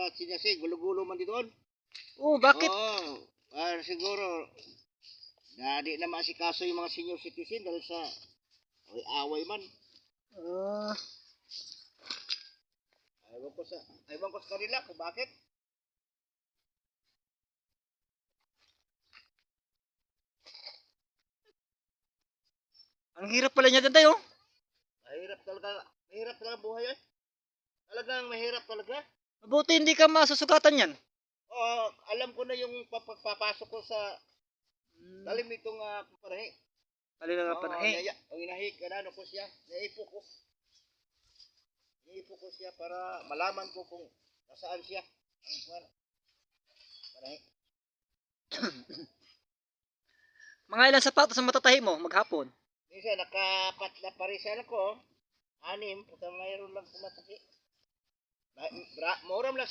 Sinyasi, gulo-gulo man dito. Oh, bakit? Oo, siguro, di na maasikaso yung mga senior citizen dahil sa away man. Ah, Ewan ko sa kanila kung bakit. ang hirap pala niya tayo. Mahirap talaga buhay eh. Talagang mahirap talaga. Mabuti hindi ka masusugatan yan. Oo, alam ko na yung papasok ko sa dalim nitong panahi. Pali na Oo, panahi. inahi, ano ko siya, naipo ko. Naipo ko siya para malaman ko kung nasaan siya. Ang panahi. Mga ilang sapatos ang matatahi mo maghapon? Minsan, nakapat na parisan ako. 6, puta mayroon lang kumatahi. Moram lang